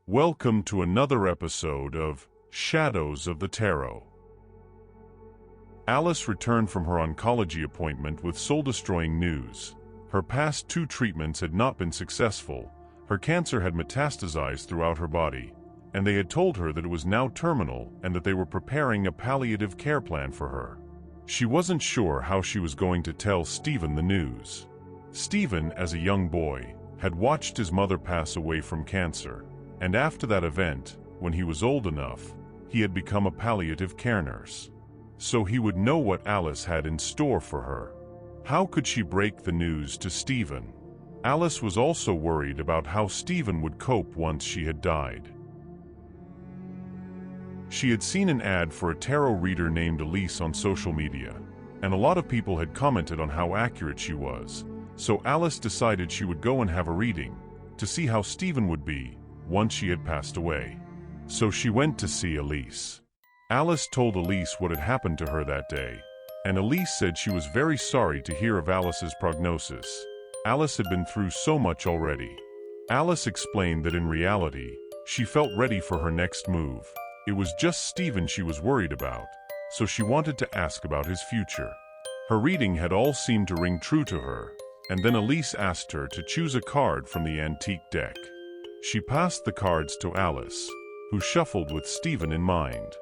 Welcome to another episode of Shadows of the Tarot. Alice returned from her oncology appointment with soul-destroying news. Her past 2 treatments had not been successful. Her cancer had metastasized throughout her body, and they had told her that it was now terminal and that they were preparing a palliative care plan for her. She wasn't sure how she was going to tell Stephen the news. Stephen, as a young boy, had watched his mother pass away from cancer, and after that event, when he was old enough, he had become a palliative care nurse. So he would know what Alice had in store for her. How could she break the news to Stephen? Alice was also worried about how Stephen would cope once she had died. She had seen an ad for a tarot reader named Elise on social media, and a lot of people had commented on how accurate she was. So Alice decided she would go and have a reading, to see how Stephen would be once she had passed away. So she went to see Elise. Alice told Elise what had happened to her that day, and Elise said she was very sorry to hear of Alice's prognosis. Alice had been through so much already. Alice explained that in reality, she felt ready for her next move. It was just Stephen she was worried about, so she wanted to ask about his future. Her reading had all seemed to ring true to her, and then Elise asked her to choose a card from the antique deck. She passed the cards to Alice, who shuffled with Stephen in mind.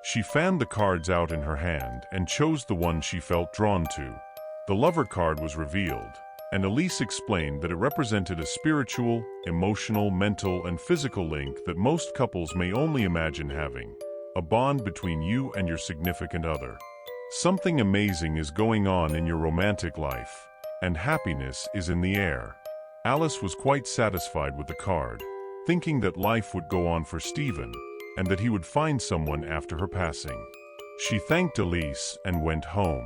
She fanned the cards out in her hand and chose the one she felt drawn to. The lover card was revealed, and Elise explained that it represented a spiritual, emotional, mental, and physical link that most couples may only imagine having, a bond between you and your significant other. Something amazing is going on in your romantic life, and happiness is in the air. Alice was quite satisfied with the card, thinking that life would go on for Stephen, and that he would find someone after her passing. She thanked Elise and went home.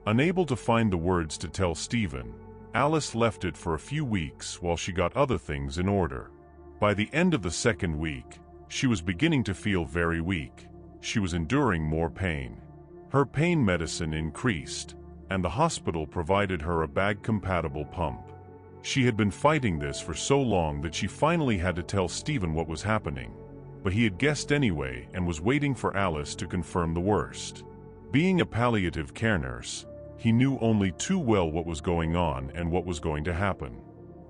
Unable to find the words to tell Stephen, Alice left it for a few weeks while she got other things in order. By the end of the 2nd week, she was beginning to feel very weak. She was enduring more pain. Her pain medicine increased, and the hospital provided her a bag-compatible pump. She had been fighting this for so long that she finally had to tell Stephen what was happening, but he had guessed anyway and was waiting for Alice to confirm the worst. Being a palliative care nurse, he knew only too well what was going on and what was going to happen.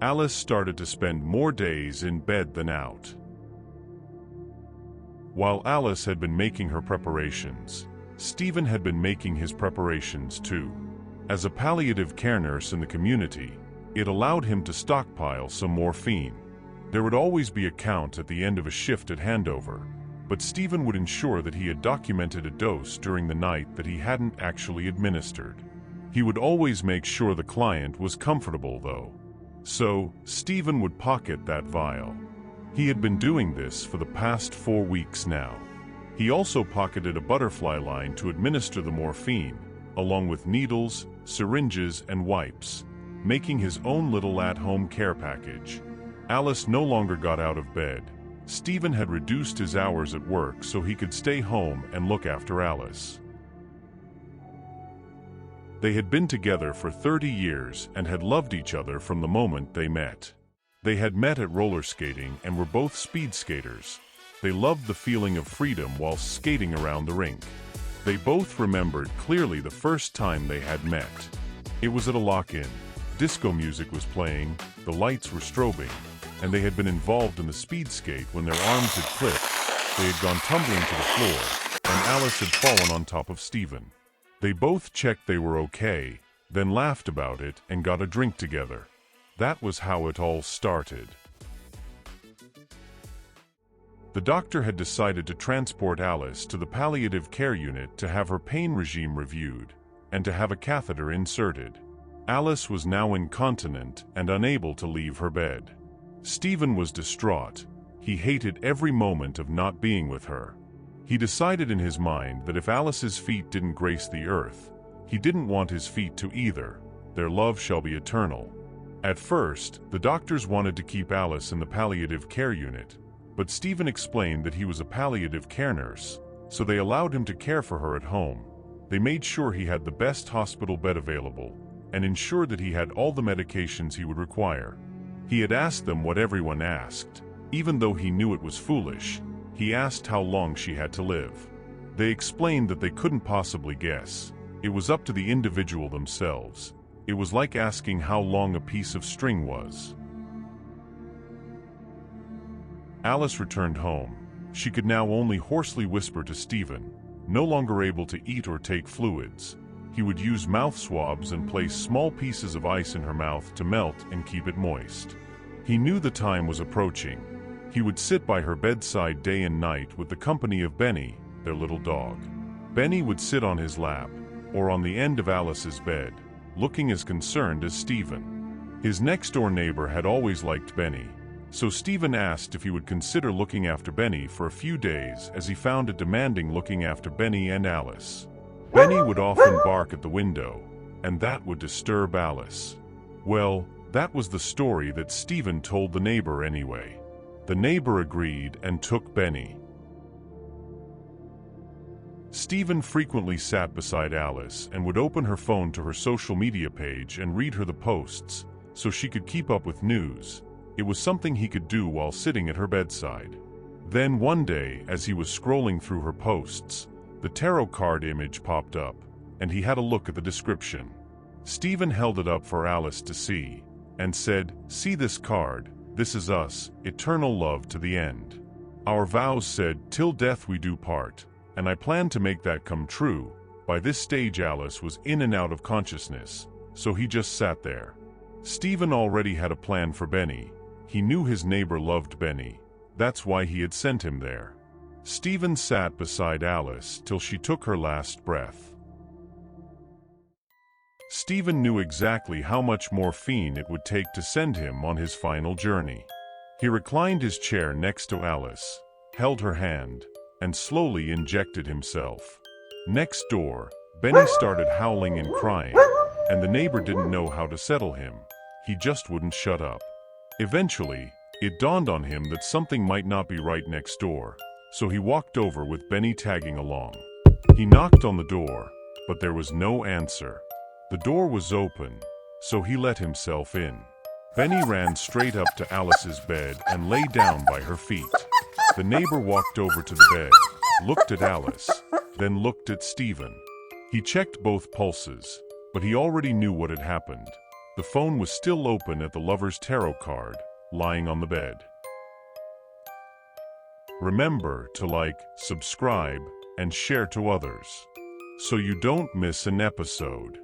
Alice started to spend more days in bed than out. While Alice had been making her preparations, Stephen had been making his preparations too. As a palliative care nurse in the community, it allowed him to stockpile some morphine. There would always be a count at the end of a shift at handover, but Stephen would ensure that he had documented a dose during the night that he hadn't actually administered. He would always make sure the client was comfortable though. So, Stephen would pocket that vial. He had been doing this for the past 4 weeks now. He also pocketed a butterfly line to administer the morphine, along with needles, syringes, and wipes, making his own little at-home care package. Alice no longer got out of bed. Stephen had reduced his hours at work so he could stay home and look after Alice. They had been together for 30 years and had loved each other from the moment they met. They had met at roller skating and were both speed skaters. They loved the feeling of freedom while skating around the rink. They both remembered clearly the first time they had met. It was at a lock-in. Disco music was playing, the lights were strobing, and they had been involved in the speed skate when their arms had clipped. They had gone tumbling to the floor, and Alice had fallen on top of Stephen. They both checked they were okay, then laughed about it and got a drink together. That was how it all started. The doctor had decided to transport Alice to the palliative care unit to have her pain regime reviewed, and to have a catheter inserted. Alice was now incontinent and unable to leave her bed. Stephen was distraught. He hated every moment of not being with her. He decided in his mind that if Alice's feet didn't grace the earth, he didn't want his feet to either. Their love shall be eternal. At first, the doctors wanted to keep Alice in the palliative care unit, but Stephen explained that he was a palliative care nurse, so they allowed him to care for her at home. They made sure he had the best hospital bed available, and ensured that he had all the medications he would require. He had asked them what everyone asked. Even though he knew it was foolish, he asked how long she had to live. They explained that they couldn't possibly guess. It was up to the individual themselves. It was like asking how long a piece of string was. Alice returned home. She could now only hoarsely whisper to Stephen. No longer able to eat or take fluids, he would use mouth swabs and place small pieces of ice in her mouth to melt and keep it moist. He knew the time was approaching. He would sit by her bedside day and night with the company of Benny, their little dog. Benny would sit on his lap, or on the end of Alice's bed, looking as concerned as Stephen. His next-door neighbor had always liked Benny, so Stephen asked if he would consider looking after Benny for a few days, as he found it demanding looking after Benny and Alice. Benny would often bark at the window, and that would disturb Alice. Well, that was the story that Stephen told the neighbor anyway. The neighbor agreed and took Benny. Stephen frequently sat beside Alice and would open her phone to her social media page and read her the posts, so she could keep up with news. It was something he could do while sitting at her bedside. Then one day, as he was scrolling through her posts, the tarot card image popped up, and he had a look at the description. Stephen held it up for Alice to see, and said, "See this card, this is us, eternal love to the end. Our vows said, till death we do part, and I plan to make that come true." By this stage Alice was in and out of consciousness, so he just sat there. Stephen already had a plan for Benny. He knew his neighbor loved Benny. That's why he had sent him there. Stephen sat beside Alice till she took her last breath. Stephen knew exactly how much morphine it would take to send him on his final journey. He reclined his chair next to Alice, held her hand, and slowly injected himself. Next door, Benny started howling and crying, and the neighbor didn't know how to settle him. He just wouldn't shut up. Eventually, it dawned on him that something might not be right next door, so he walked over with Benny tagging along. He knocked on the door, but there was no answer. The door was open, so he let himself in. Benny ran straight up to Alice's bed and lay down by her feet. The neighbor walked over to the bed, looked at Alice, then looked at Stephen. He checked both pulses, but he already knew what had happened. The phone was still open at the lover's tarot card, lying on the bed. Remember to like, subscribe, and share to others, so you don't miss an episode.